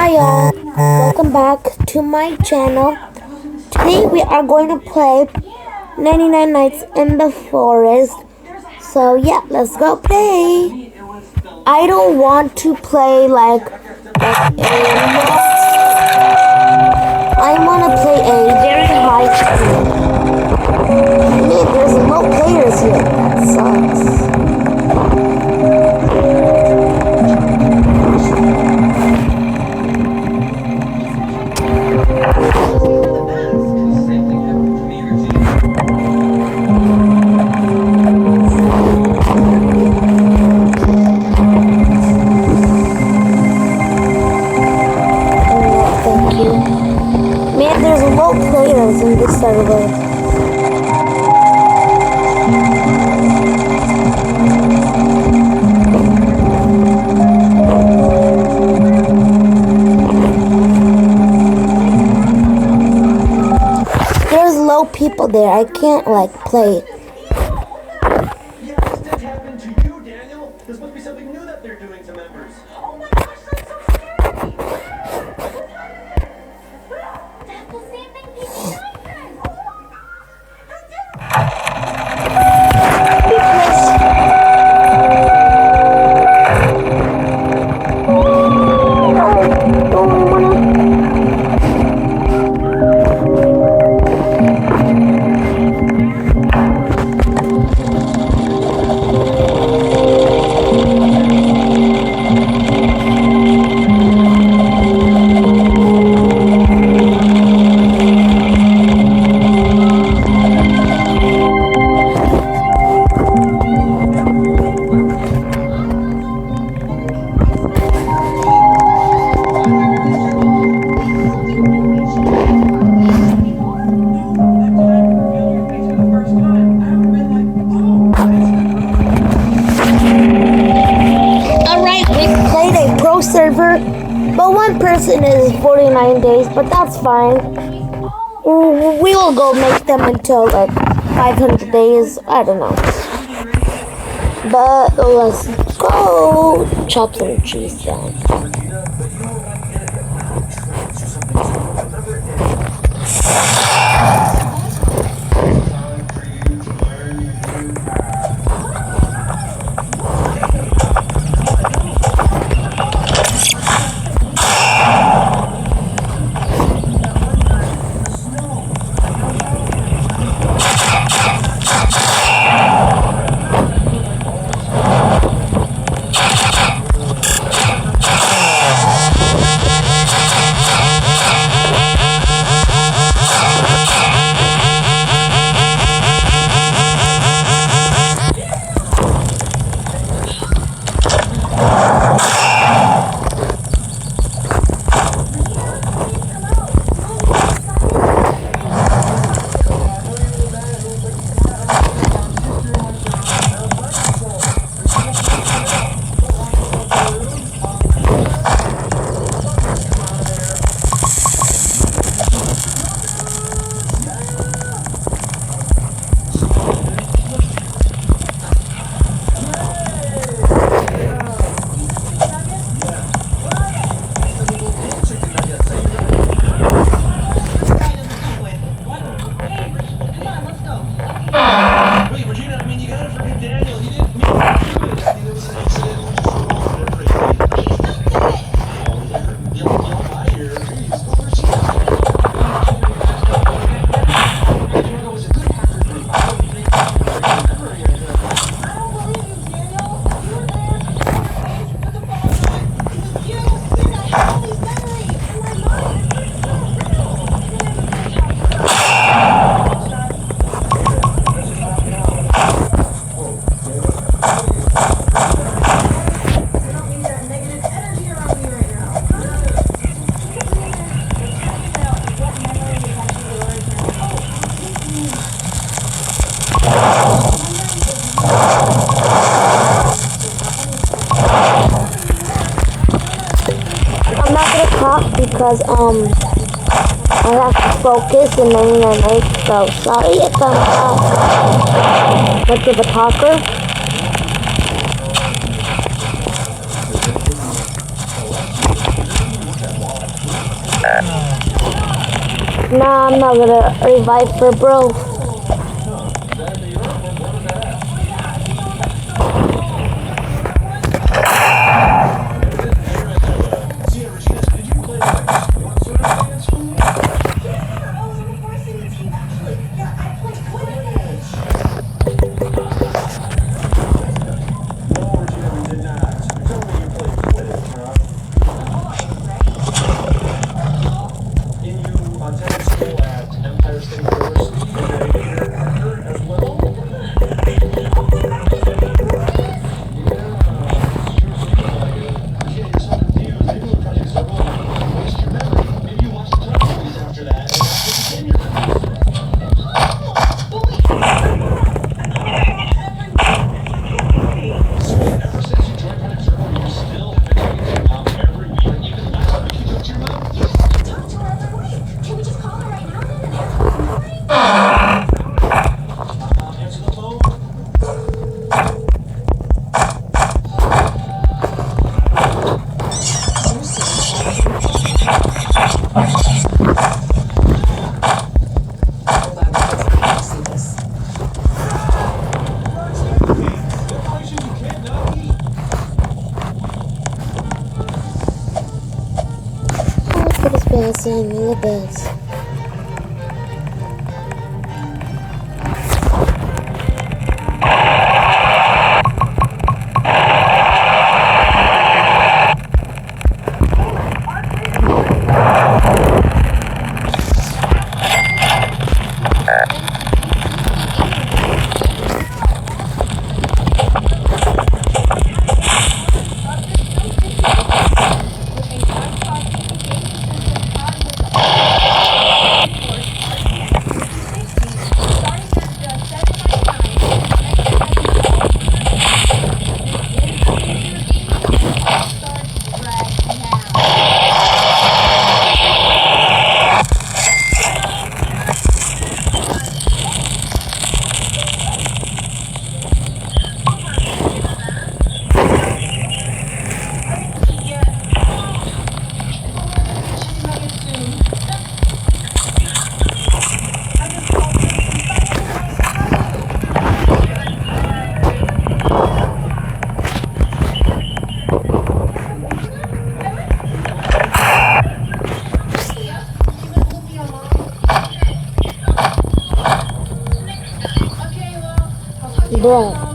Hi y'all, welcome back to my channel. Today we are going to play 99 Nights in the Forest. So yeah, let's go play. I don't want to play like I want to play a very high speed. Man, there's no players here. That sucks. Man, there's low players in this server. There's low people there. I can't like play. Yes, that happened to you, Daniel. This must be something new that they're doing to members. Oh my gosh, that's so scary! That's the same thing people like this! Server, but one person is 49 days, but that's fine. We will go make them until like 500 days. I don't know. But let's go chop some cheese down. Wait, Regina, I mean, you gotta forgive Daniel. He didn't mean to do this. I mean, it was an accident. I'm not gonna talk because I have to focus and then I make so sorry if I'm not much of a talker. Nah, I'm not gonna revive her, bro. Saying the best. Bro.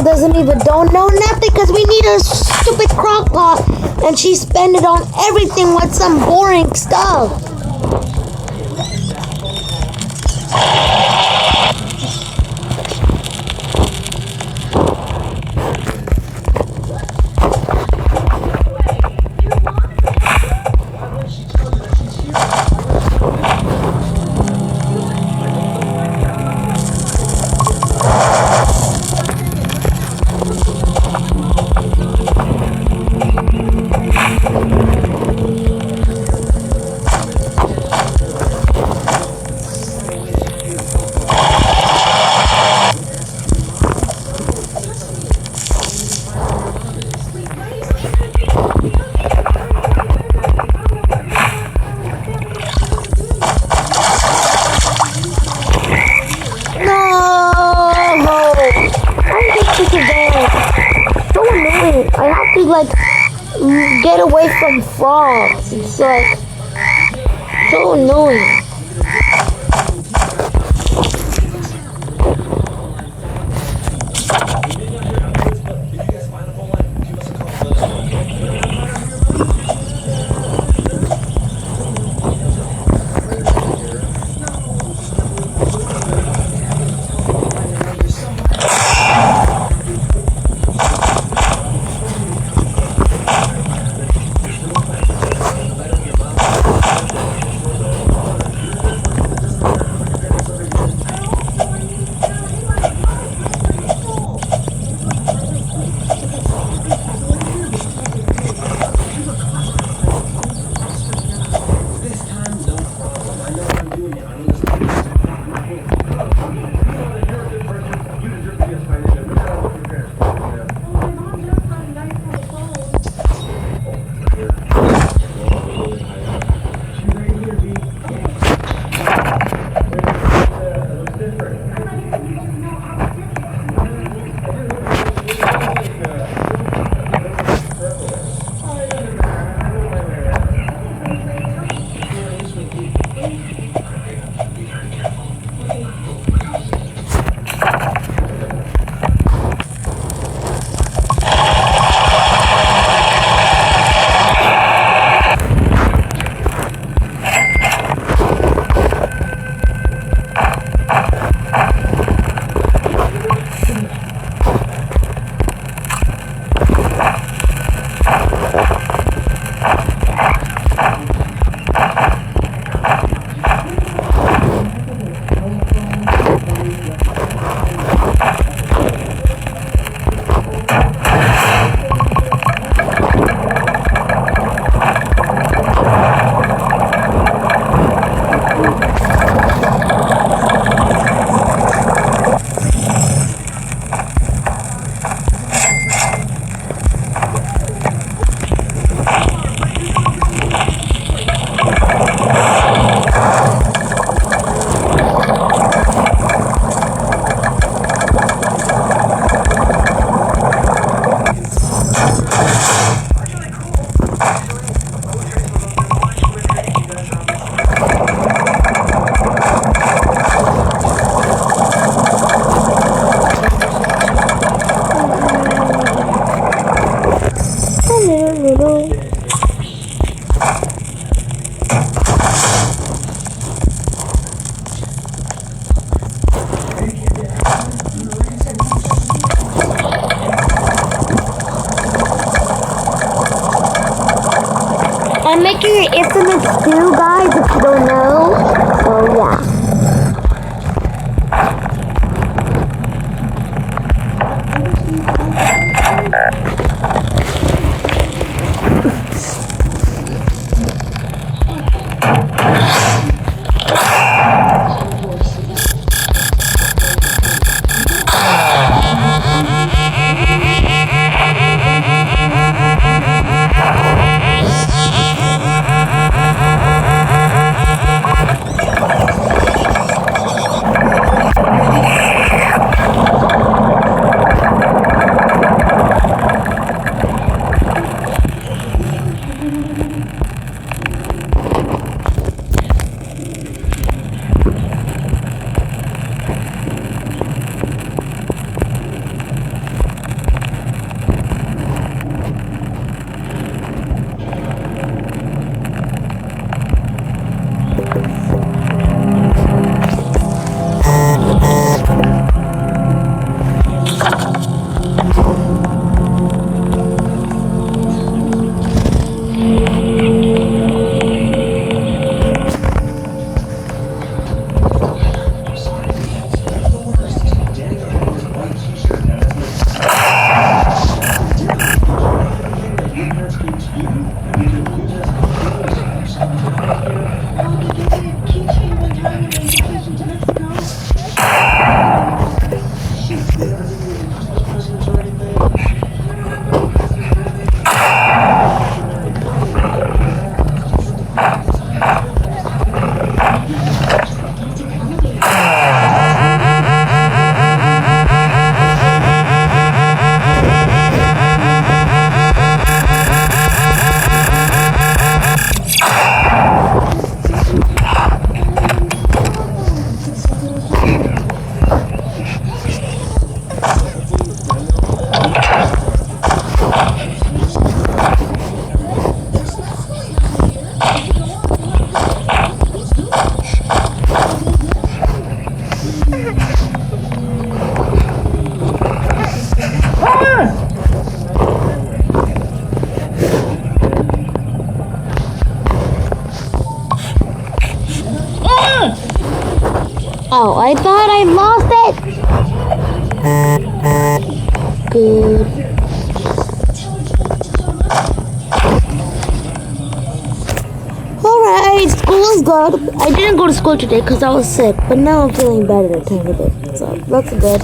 girl doesn't even don't know nothing because we need a stupid crock pot and she spent it on everything with some boring stuff. I have to like get away from frogs. It's like so annoying. I'm making an instant stew, guys, if you don't know. So, yeah. Oh, I thought I lost it. Good. Alright, school's good. I didn't go to school today because I was sick, but now I'm feeling better a tiny bit. So that's good.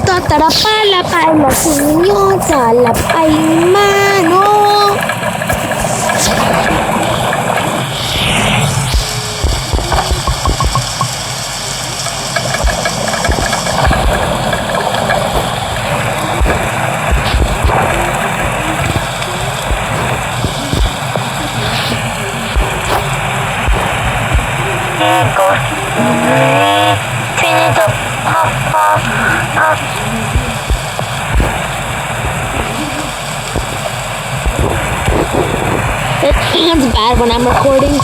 Tatarapala pala sinyo sa lapay mano. It's bad when I'm recording.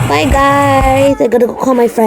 Bye guys, I gotta go call my friend.